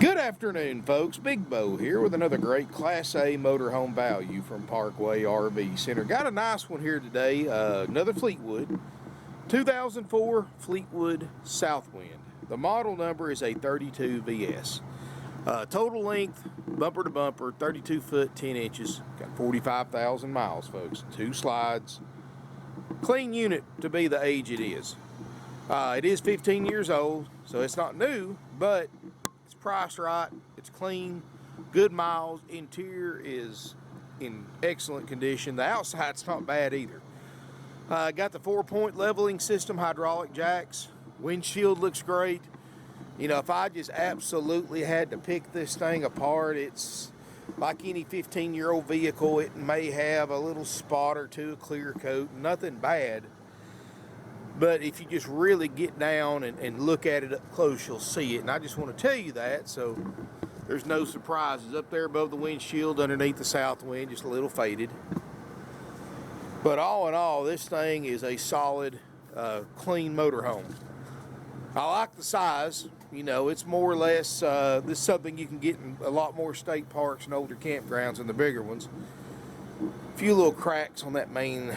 Good afternoon, folks. Big Bo here with another great Class A motorhome value from Parkway RV Center. Got a nice one here today, another Fleetwood, 2004 Fleetwood Southwind. The model number is a 32 VS. Total length, bumper to bumper, 32 foot, 10 inches. Got 45,000 miles, folks. 2 slides. Clean unit to be the age it is. It is 15 years old, so it's not new, but it's priced right. It's clean, good miles. Interior is in excellent condition. The outside's not bad either. Got the 4-point leveling system, hydraulic jacks. Windshield looks great. You know, if I just absolutely had to pick this thing apart, it's like any 15-year-old vehicle. It may have a little spot or two, a clear coat, nothing bad. But if you just really get down and look at it up close, you'll see it. And I just want to tell you that, so there's no surprises. Up there above the windshield, underneath the Southwind, just a little faded. But all in all, this thing is a solid, clean motorhome. I like the size. You know, it's more or less, this is something you can get in a lot more state parks and older campgrounds than the bigger ones. A few little cracks on that main,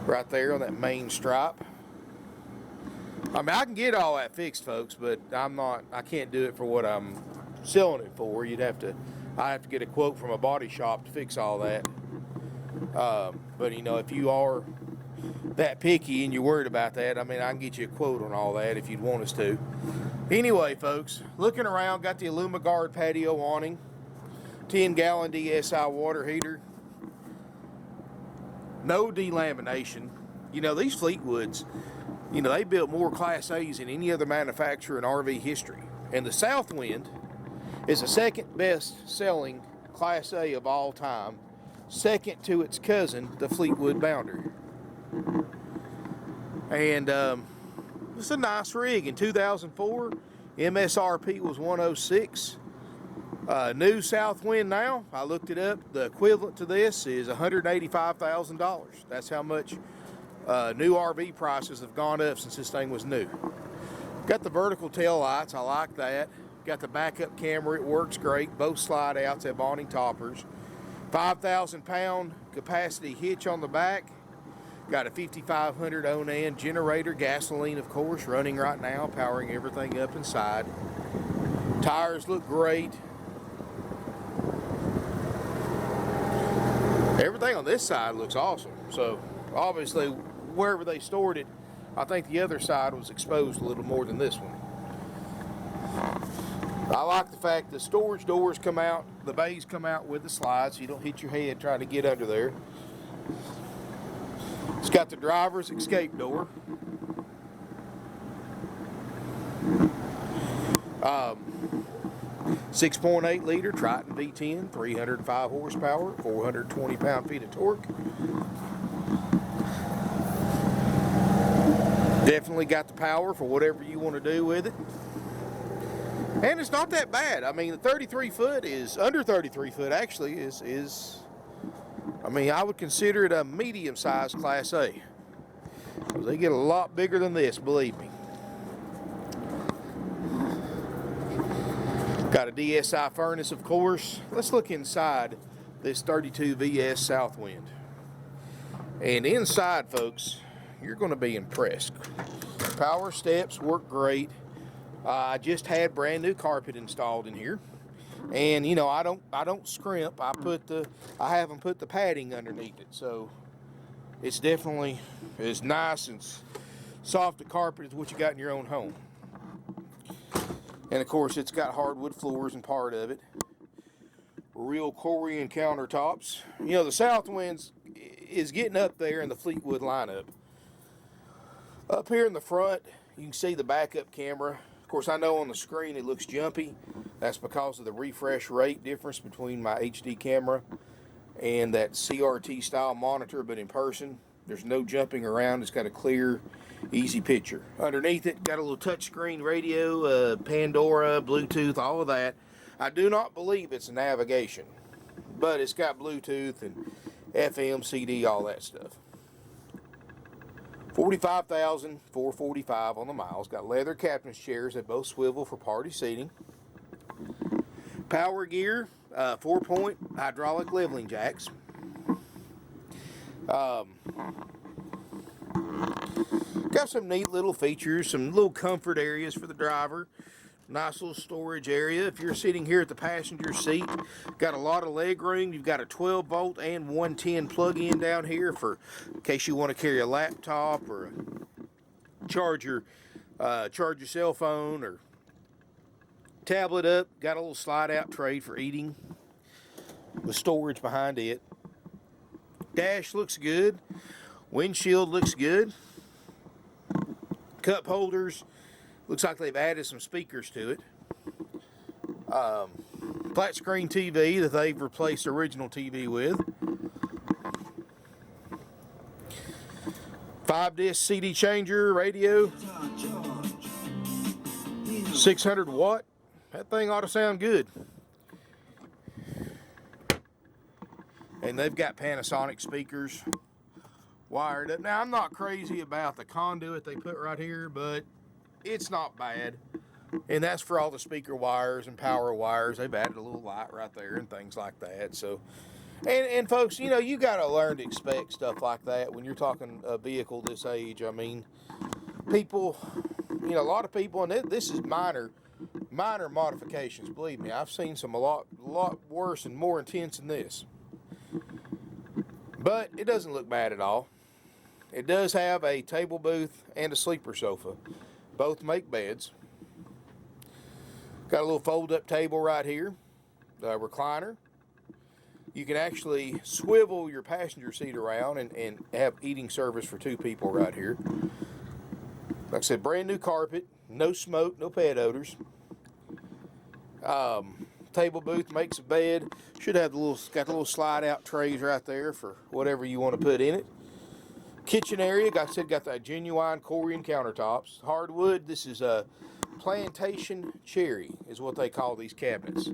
right there on that main stripe. I mean, I can get all that fixed, folks, but I can't do it for what I'm selling it for. I have to get a quote from a body shop to fix all that. But you know, if you are that picky and you're worried about that, I mean, I can get you a quote on all that if you'd want us to. Anyway, folks, looking around, got the AlumiGuard patio awning, 10-gallon DSI water heater, no delamination. You know, these Fleetwoods, you know, they built more Class A's than any other manufacturer in RV history. And the Southwind is the second best selling Class A of all time, second to its cousin, the Fleetwood Bounder. And it's a nice rig. In 2004, MSRP was $106. New Southwind now, I looked it up, the equivalent to this is $185,000. That's how much new RV prices have gone up since this thing was new. Got the vertical tail lights, I like that. Got the backup camera, it works great. Both slide outs have awning toppers. 5,000 pound capacity hitch on the back. Got a 5500 Onan generator, gasoline of course, running right now, powering everything up inside. Tires look great. Everything on this side looks awesome. So obviously wherever they stored it, I think the other side was exposed a little more than this one. I like the fact the storage doors come out, the bays come out with the slides, so you don't hit your head trying to get under there. It's got the driver's escape door. 6.8 liter Triton V10, 305 horsepower, 420 pound-feet of torque. Definitely got the power for whatever you want to do with it. And it's not that bad. I mean, the 33 foot is, under 33 foot actually, is I mean, I would consider it a medium-sized Class A. They get a lot bigger than this, believe me. Got a DSI furnace, of course. Let's look inside this 32 VS Southwind. And inside, folks, you're going to be impressed. Power steps work great. I just had brand new carpet installed in here. And you know, I don't scrimp. I have them put the padding underneath it, so it's definitely as nice and soft a carpet as what you got in your own home. And of course, it's got hardwood floors and part of it. Real Corian countertops. You know, the Southwind is getting up there in the Fleetwood lineup. Up here in the front, you can see the backup camera. Of course, I know on the screen it looks jumpy. That's because of the refresh rate difference between my HD camera and that CRT style monitor, but in person, there's no jumping around. It's got a clear, easy picture. Underneath it, got a little touchscreen radio, Pandora, Bluetooth, all of that. I do not believe it's navigation, but it's got Bluetooth and FM, CD, all that stuff. $45,445 on the miles. Got leather captain's chairs. They both swivel for party seating. Power gear, 4-point hydraulic leveling jacks. Got some neat little features, some little comfort areas for the driver. Nice little storage area. If you're sitting here at the passenger seat, got a lot of leg room. You've got a 12-volt and 110 plug-in down here for in case you want to carry a laptop or charge your cell phone or tablet up. Got a little slide-out tray for eating with storage behind it. Dash looks good. Windshield looks good. Cup holders. Looks like they've added some speakers to it. Flat screen TV that they've replaced the original TV with. 5-disc CD changer, radio. 600 watt. That thing ought to sound good. And they've got Panasonic speakers wired up. Now, I'm not crazy about the conduit they put right here, but it's not bad. And that's for all the speaker wires and power wires. They've added a little light right there and things like that. So, and folks, you know, you got to learn to expect stuff like that when you're talking a vehicle this age. I mean, people, you know, a lot of people, and this is minor modifications. Believe me, I've seen some a lot worse and more intense than this. But it doesn't look bad at all. It does have a table booth and a sleeper sofa. Both make beds. Got a little fold-up table right here. Recliner. You can actually swivel your passenger seat around and have eating service for 2 people right here. Like I said, brand new carpet. No smoke, no pet odors. Table booth makes a bed. Should have got the little slide-out trays right there for whatever you want to put in it. Kitchen area, got the genuine Corian countertops. Hardwood, this is a plantation cherry is what they call these cabinets.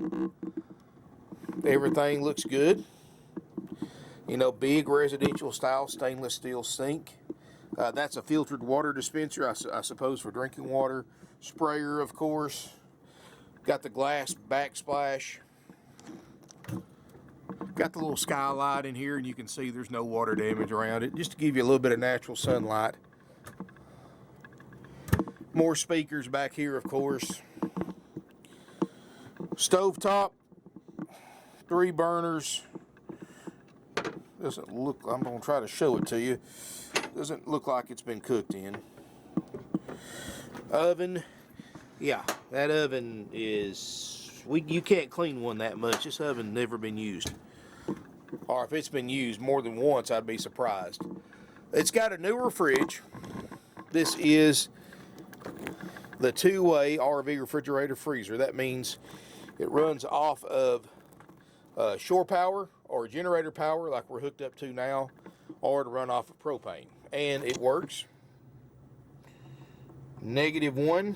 Everything looks good. You know, big residential style stainless steel sink. That's a filtered water dispenser, I suppose, for drinking water. Sprayer, of course. Got the glass backsplash. Got the little skylight in here, and you can see there's no water damage around it, just to give you a little bit of natural sunlight. More speakers back here, of course. Stovetop, 3 burners. Doesn't look, I'm going to try to show it to you. Doesn't look like it's been cooked in. Oven. Yeah, that oven is, you can't clean one that much. This oven never been used. Or if it's been used more than once, I'd be surprised. It's got a newer fridge. This is the 2-way RV refrigerator freezer. That means it runs off of shore power or generator power like we're hooked up to now, or to run off of propane. And it works. -1.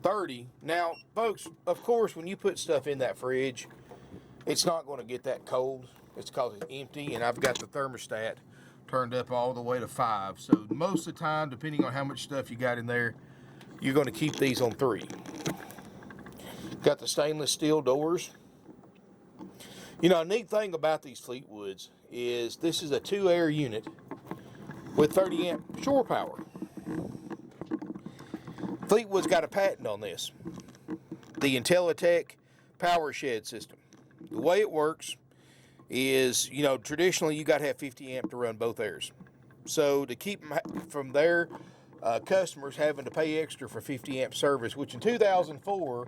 30. Now, folks, of course, when you put stuff in that fridge, it's not going to get that cold. It's because it's empty, and I've got the thermostat turned up all the way to 5. So most of the time, depending on how much stuff you got in there, you're going to keep these on 3. Got the stainless steel doors. You know, a neat thing about these Fleetwoods is this is a 2-air unit with 30 amp shore power. Fleetwood's got a patent on this. The IntelliTech Power Shed system. The way it works is, you know, traditionally you got to have 50 amp to run both airs. So to keep them from their customers having to pay extra for 50 amp service, which in 2004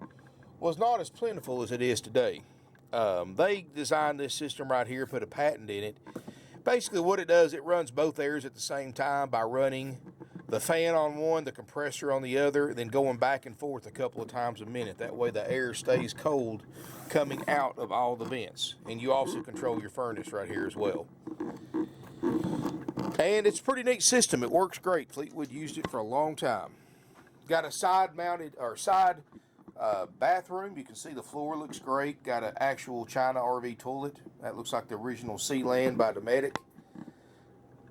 was not as plentiful as it is today. They designed this system right here, put a patent in it. Basically what it does, it runs both airs at the same time by running the fan on one, the compressor on the other, then going back and forth a couple of times a minute. That way the air stays cold coming out of all the vents. And you also control your furnace right here as well. And it's a pretty neat system. It works great. Fleetwood used it for a long time. Got a side-mounted, or side bathroom. You can see the floor looks great. Got an actual China RV toilet. That looks like the original Sealand by Dometic.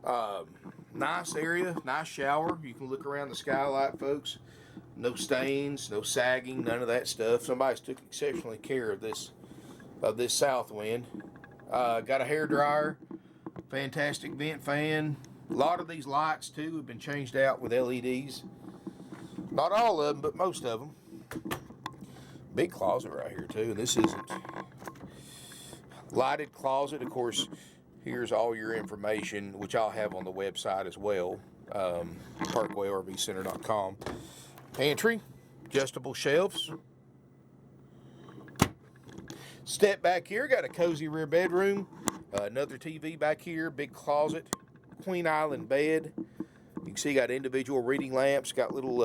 Nice area, nice shower. You can look around the skylight, folks. No stains, no sagging, none of that stuff. Somebody's took exceptionally care of this Southwind. Got a hair dryer, fantastic vent fan. A lot of these lights too have been changed out with LEDs. Not all of them, but most of them. Big closet right here too. And this isn't lighted closet. Of course, here's all your information, which I'll have on the website as well. Parkway RV Center.com. Pantry, adjustable shelves. Step back here, got a cozy rear bedroom. Another TV back here, big closet, Queen Island bed. You can see got individual reading lamps, got little,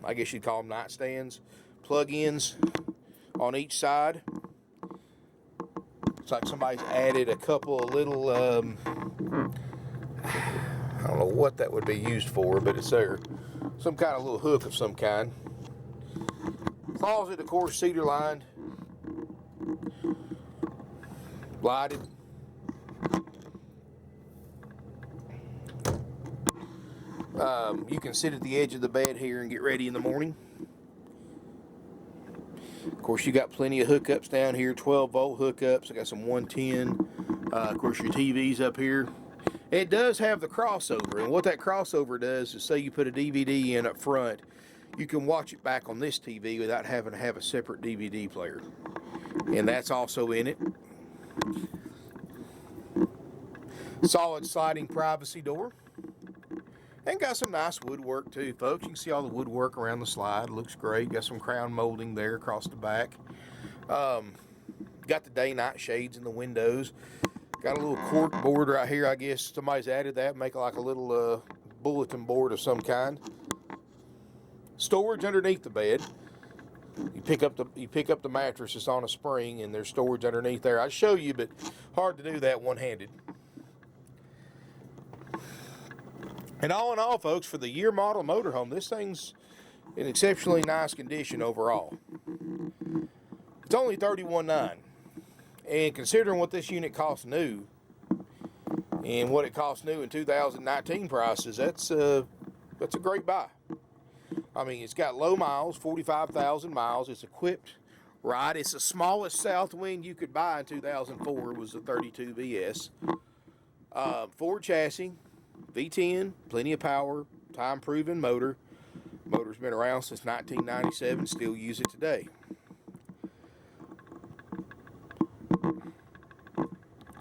I guess you'd call them nightstands, plug-ins on each side. It's like somebody's added a couple of little, I don't know what that would be used for, but it's there. Some kind of little hook of some kind. Closet, of course, cedar lined. Lighted. You can sit at the edge of the bed here and get ready in the morning. Of course, you got plenty of hookups down here, 12-volt hookups. I got some 110. Of course, your TV's up here. It does have the crossover, and what that crossover does is, say you put a DVD in up front, you can watch it back on this TV without having to have a separate DVD player. And that's also in it. Solid sliding privacy door. And got some nice woodwork too, folks. You can see all the woodwork around the slide. Looks great. Got some crown molding there across the back. Got the day-night shades in the windows. Got a little cork board right here. I guess somebody's added that. Make like a little bulletin board of some kind. Storage underneath the bed. You pick up the mattress. It's on a spring, and there's storage underneath there. I'd show you, but hard to do that one-handed. And all in all, folks, for the year model motorhome, this thing's in exceptionally nice condition overall. It's only $31,900. And considering what this unit costs new and what it costs new in 2019 prices, that's a great buy. I mean, it's got low miles, 45,000 miles. It's equipped right. It's the smallest Southwind you could buy in 2004 was the 32 VS. Ford chassis. V10, plenty of power, time-proven motor. Motor's been around since 1997, still use it today.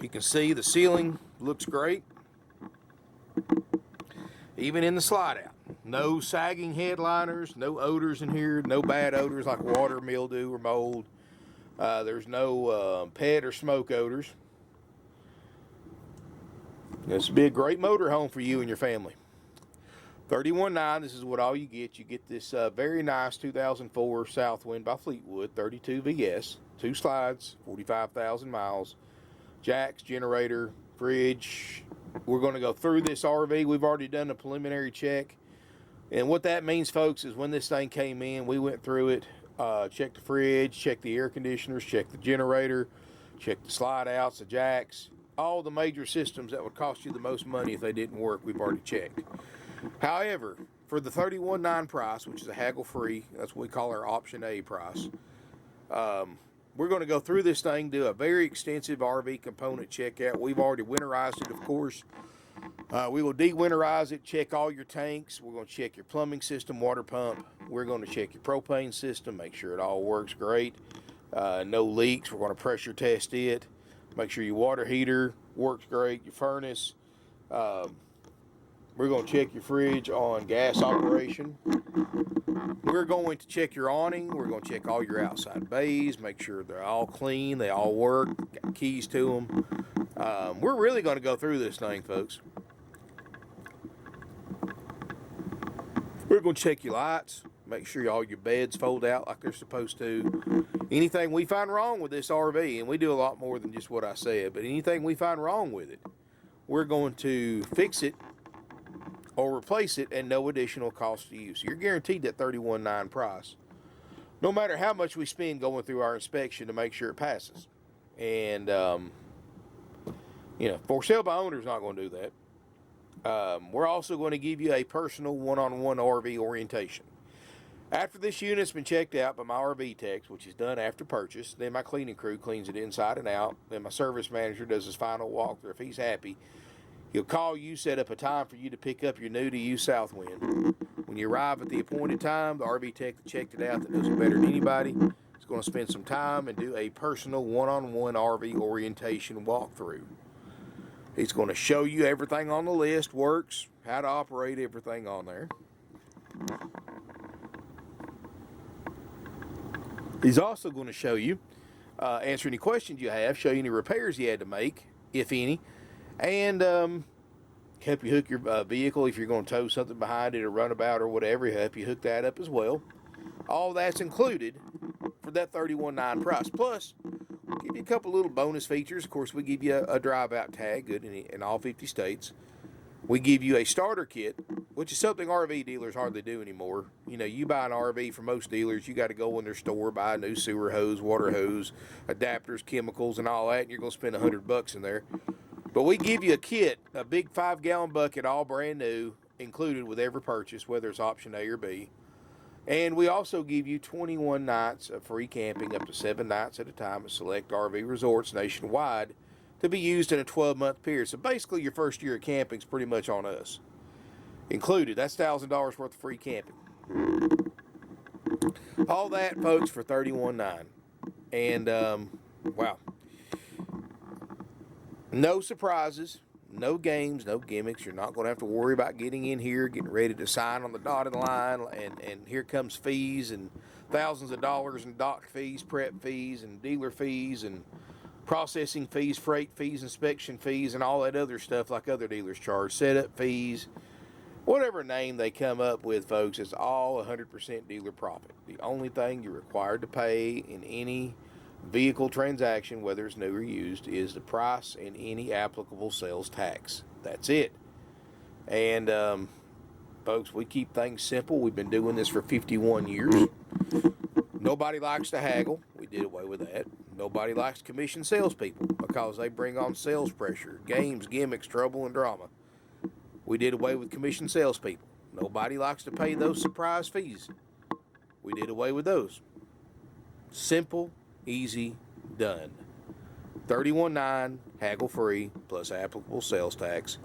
You can see the ceiling looks great. Even in the slide out. No sagging headliners, no odors in here, no bad odors like water, mildew, or mold. There's no pet or smoke odors. This would be a great motorhome for you and your family. $31,900, this is what all you get. You get this very nice 2004 Southwind by Fleetwood, 32 VS, 2 slides, 45,000 miles, jacks, generator, fridge. We're going to go through this RV. We've already done a preliminary check. And what that means, folks, is when this thing came in, we went through it, checked the fridge, checked the air conditioners, checked the generator, checked the slide outs, the jacks. All the major systems that would cost you the most money if they didn't work, we've already checked. However, for the $31,900 price, which is a haggle-free, that's what we call our option A price, we're going to go through this thing, do a very extensive RV component checkout. We've already winterized it, of course. We will de-winterize it, check all your tanks. We're going to check your plumbing system, water pump. We're going to check your propane system, make sure it all works great. No leaks. We're going to pressure test it. Make sure your water heater works great, your furnace. We're going to check your fridge on gas operation. We're going to check your awning. We're going to check all your outside bays, make sure they're all clean, they all work, got keys to them. We're really going to go through this thing, folks. We're going to check your lights, make sure all your beds fold out like they're supposed to. Anything we find wrong with this RV, and we do a lot more than just what I said, but anything we find wrong with it, we're going to fix it or replace it at no additional cost to you. So you're guaranteed that $31,900 price, no matter how much we spend going through our inspection to make sure it passes. And, for sale by owner is not going to do that. We're also going to give you a personal one-on-one RV orientation. After this unit's been checked out by my RV techs, which is done after purchase, then my cleaning crew cleans it inside and out, then my service manager does his final walkthrough. If he's happy, he'll call you, set up a time for you to pick up your new-to-use Southwind. When you arrive at the appointed time, the RV tech that checked it out, that knows it better than anybody, is going to spend some time and do a personal one-on-one RV orientation walkthrough. He's going to show you everything on the list, works, how to operate everything on there. He's also going to show you, answer any questions you have, show you any repairs you had to make, if any, and help you hook your vehicle if you're going to tow something behind it or runabout or whatever. Help you hook that up as well. All that's included for that $31.9 price. Plus, we'll give you a couple little bonus features. Of course, we give you a drive-out tag, good in all 50 states. We give you a starter kit, which is something RV dealers hardly do anymore. You know, you buy an RV from most dealers, you got to go in their store, buy a new sewer hose, water hose, adapters, chemicals, and all that, and you're going to spend $100 in there. But we give you a kit, a big 5-gallon bucket, all brand new, included with every purchase, whether it's option A or B. And we also give you 21 nights of free camping, up to 7 nights at a time at select RV resorts nationwide, to be used in a 12-month period. So basically, your first year of camping is pretty much on us. Included. That's $1,000 worth of free camping. All that, folks, for $31.9. And, wow. No surprises, no games, no gimmicks. You're not going to have to worry about getting in here, getting ready to sign on the dotted line, and here comes fees and thousands of dollars in dock fees, prep fees, and dealer fees, and processing fees, freight fees, inspection fees, and all that other stuff like other dealers charge. Setup fees, whatever name they come up with, folks, it's all 100% dealer profit. The only thing you're required to pay in any vehicle transaction, whether it's new or used, is the price and any applicable sales tax. That's it. And, folks, we keep things simple. We've been doing this for 51 years. Nobody likes to haggle. We did away with that. Nobody likes commission salespeople because they bring on sales pressure, games, gimmicks, trouble, and drama. We did away with commission salespeople. Nobody likes to pay those surprise fees. We did away with those. Simple, easy, done. $31.9, haggle-free, plus applicable sales tax.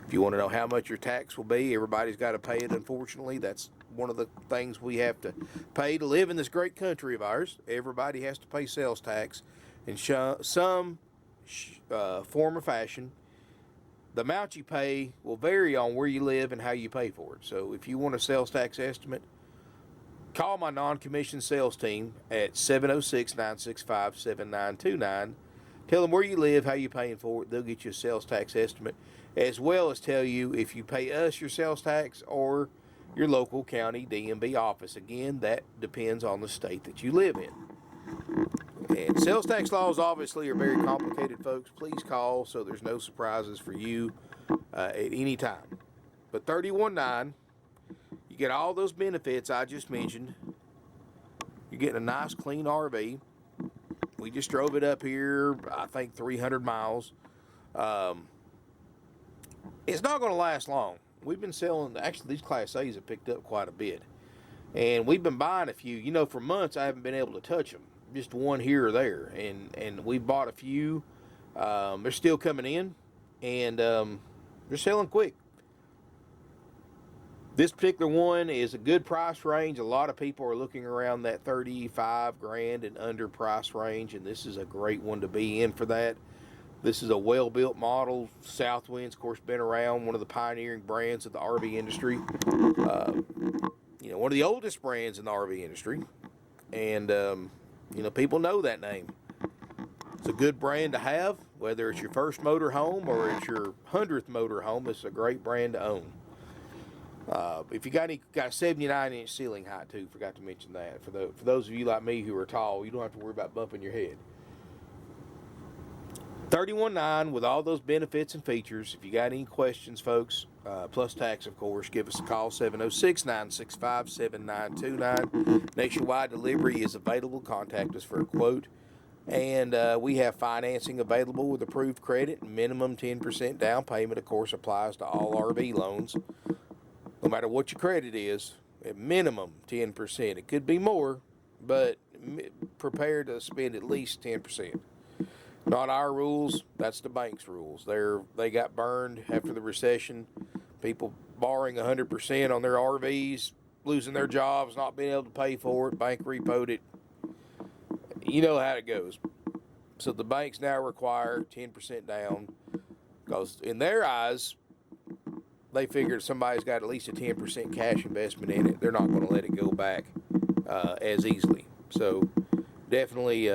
If you want to know how much your tax will be, everybody's got to pay it, unfortunately. That's one of the things we have to pay to live in this great country of ours. Everybody has to pay sales tax in some form or fashion. The amount you pay will vary on where you live and how you pay for it. So if you want a sales tax estimate, call my non-commissioned sales team at 706-965-7929. Tell them where you live, how you're paying for it. They'll get you a sales tax estimate, as well as tell you if you pay us your sales tax or your local county DMV office. Again, that depends on the state that you live in. And sales tax laws obviously are very complicated, folks. Please call so there's no surprises for you at any time. But $31.9, you get all those benefits I just mentioned. You're getting a nice, clean RV. We just drove it up here, I think 300 miles. It's not going to last long. We've been selling, actually these Class A's have picked up quite a bit. And we've been buying a few. You know, for months I haven't been able to touch them. Just one here or there. And we bought a few. They're still coming in. And they're selling quick. This particular one is a good price range. A lot of people are looking around that $35,000 and under price range. And this is a great one to be in for that. This is a well-built model. Southwind's, of course, been around, one of the pioneering brands of the RV industry. You know, one of the oldest brands in the RV industry. And, you know, people know that name. It's a good brand to have, whether it's your first motor home or it's your 100th motor home. It's a great brand to own. If you got a 79-inch ceiling height, too, forgot to mention that. For those of you like me who are tall, you don't have to worry about bumping your head. $31.9 with all those benefits and features. If you got any questions, folks, plus tax, of course, give us a call, 706-965-7929. Nationwide delivery is available. Contact us for a quote. And we have financing available with approved credit. Minimum 10% down payment, of course, applies to all RV loans. No matter what your credit is, at minimum 10%. It could be more, but prepare to spend at least 10%. Not our rules, that's the bank's rules. They got burned after the recession. People borrowing 100% on their RVs, losing their jobs, not being able to pay for it, bank repoed it. You know how it goes. So the banks now require 10% down because in their eyes, they figure if somebody's got at least a 10% cash investment in it, they're not going to let it go back as easily. So definitely,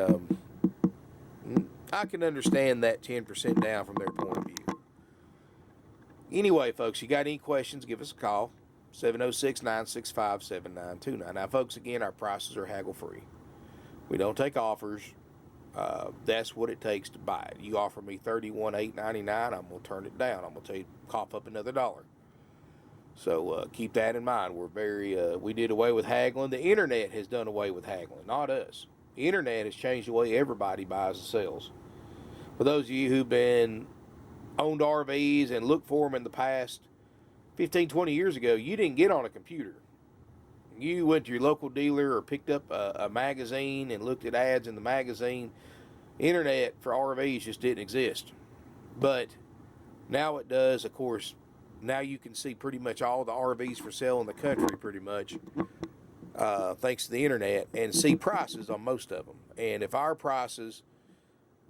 I can understand that 10% down from their point of view. Anyway, folks, you got any questions, give us a call, 706-965-7929. Now, folks, again, our prices are haggle-free. We don't take offers. That's what it takes to buy it. You offer me $31,899, I'm going to turn it down. I'm going to tell you, cough up another $1. So keep that in mind. We did away with haggling. The internet has done away with haggling, not us. The internet has changed the way everybody buys and sells. For those of you who've been owned RVs and looked for them in the past, 15, 20 years ago, you didn't get on a computer. You went to your local dealer or picked up a magazine and looked at ads in the magazine. Internet for RVs just didn't exist. But now it does, of course. Now you can see pretty much all the RVs for sale in the country pretty much, thanks to the internet, and see prices on most of them. And if our prices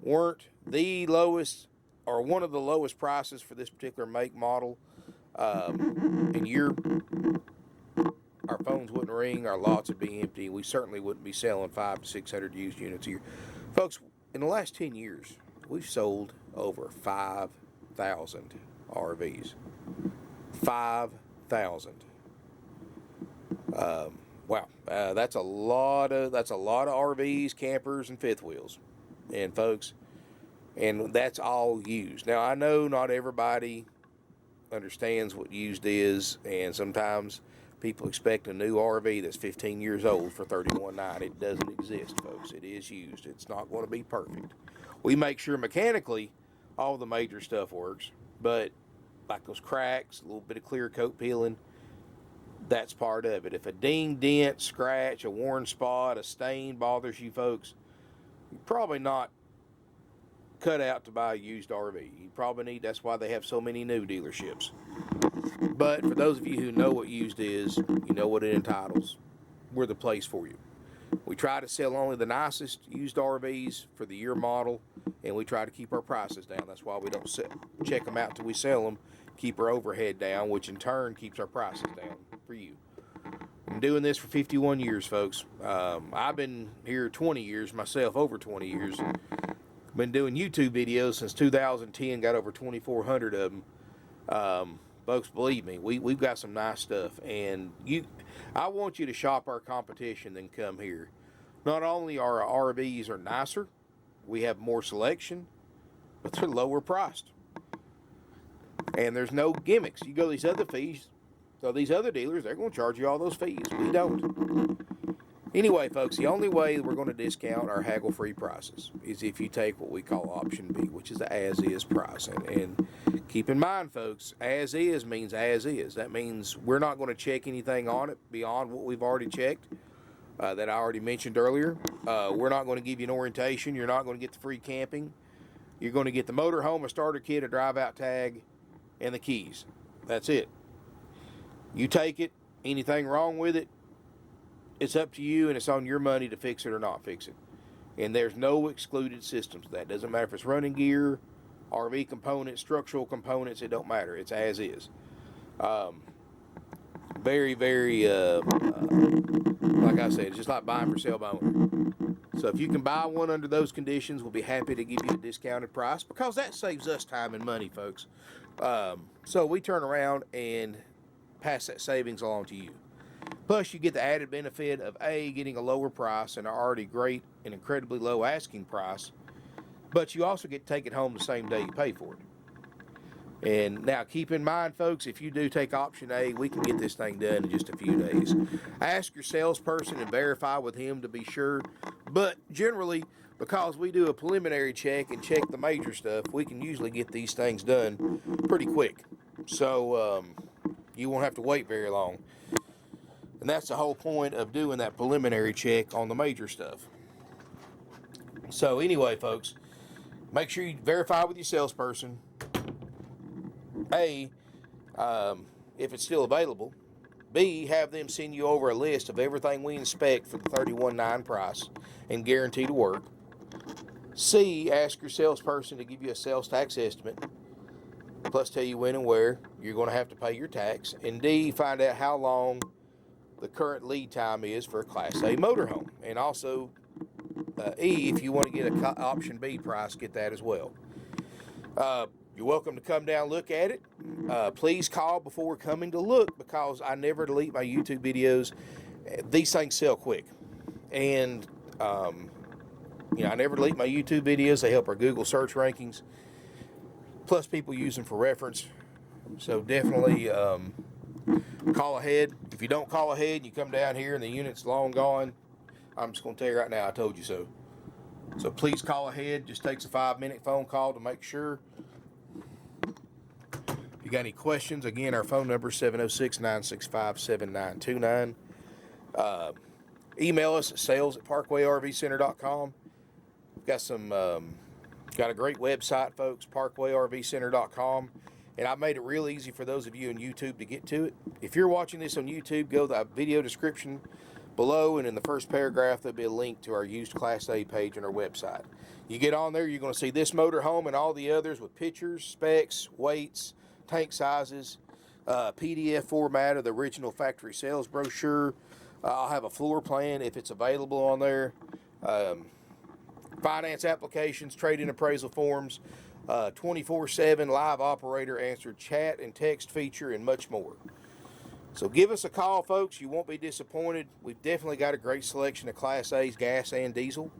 weren't the lowest or one of the lowest prices for this particular make model, and our phones wouldn't ring, our lots would be empty, we certainly wouldn't be selling 500 to 600 used units a year. Folks, in the last 10 years, we've sold over 5,000 RVs. 5,000. Wow, that's a lot of RVs, campers, and fifth wheels, and folks, and that's all used. Now I know not everybody understands what used is, and sometimes people expect a new RV that's 15 years old for $31,900. It doesn't exist, folks. It is used. It's not going to be perfect. We make sure mechanically all the major stuff works, but like those cracks, a little bit of clear coat peeling, that's part of it. If a ding, dent, scratch, a worn spot, a stain bothers you folks, you're probably not cut out to buy a used RV. You probably need, that's why they have so many new dealerships. But for those of you who know what used is, you know what it entitles, we're the place for you. We try to sell only the nicest used RVs for the year model, and we try to keep our prices down. That's why we don't check them out until we sell them, keep our overhead down, which in turn keeps our prices down for you. I'm doing this for 51 years, folks. I've been here 20 years myself, over 20 years. Been doing YouTube videos since 2010, got over 2,400 of them. Folks, believe me, we've got some nice stuff, and I want you to shop our competition than come here. Not only are our RVs are nicer, we have more selection, but they're lower priced. And there's no gimmicks. You go to these other fees, so these other dealers, they're going to charge you all those fees. We don't. Anyway, folks, the only way we're going to discount our haggle-free prices is if you take what we call option B, which is the as-is price. And keep in mind, folks, as-is means as-is. That means we're not going to check anything on it beyond what we've already checked, that I already mentioned earlier. We're not going to give you an orientation. You're not going to get the free camping. You're going to get the motorhome, a starter kit, a drive-out tag, and the keys. That's it. You take it. Anything wrong with it, it's up to you, and it's on your money to fix it or not fix it. And there's no excluded systems. That doesn't matter if it's running gear, RV components, structural components. It don't matter. It's as is. Very, very, like I said, it's just like buying for sale by owner. So if you can buy one under those conditions, we'll be happy to give you a discounted price, because that saves us time and money, folks. So we turn around and pass that savings along to you. Plus, you get the added benefit of getting a lower price and an already great and incredibly low asking price, but you also get to take it home the same day you pay for it. And now, keep in mind, folks, if you do take option A, we can get this thing done in just a few days. Ask your salesperson and verify with him to be sure, But generally, because we do a preliminary check and check the major stuff, we can usually get these things done pretty quick. So you won't have to wait very long. And that's the whole point of doing that preliminary check on the major stuff. So anyway, folks, make sure you verify with your salesperson, A, if it's still available. B, have them send you over a list of everything we inspect for the $31,900 price and guarantee to work. C, ask your salesperson to give you a sales tax estimate, plus tell you when and where you're going to have to pay your tax. And D, find out how long the current lead time is for a Class A motorhome. And also, E, if you want to get an option B price, get that as well. You're welcome to come down and look at it. Please call before coming to look, because I never delete my YouTube videos. These things sell quick. And, I never delete my YouTube videos. They help our Google search rankings. Plus, people use them for reference. So definitely call ahead. If you don't call ahead and you come down here and the unit's long gone, I'm just going to tell you right now, I told you so. So please call ahead. Just takes a 5-minute phone call to make sure. If you got any questions, again, our phone number is 706-965-7929. Email us at sales@parkway-rv-center.com. We've got got a great website, folks, parkway-rv-center.com. And I've made it real easy for those of you on YouTube to get to it. If you're watching this on YouTube, go to the video description below, and in the first paragraph, there'll be a link to our used Class A page on our website. You get on there, you're going to see this motorhome and all the others with pictures, specs, weights, tank sizes, PDF format of the original factory sales brochure. I'll have a floor plan if it's available on there. Finance applications, trade-in appraisal forms, 24/7 live operator answered chat and text feature, and much more. So give us a call, folks. You won't be disappointed. We've definitely got a great selection of Class A's, gas and diesel.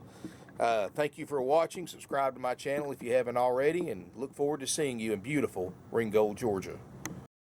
Thank you for watching. Subscribe to my channel if you haven't already, and look forward to seeing you in beautiful Ringgold, Georgia.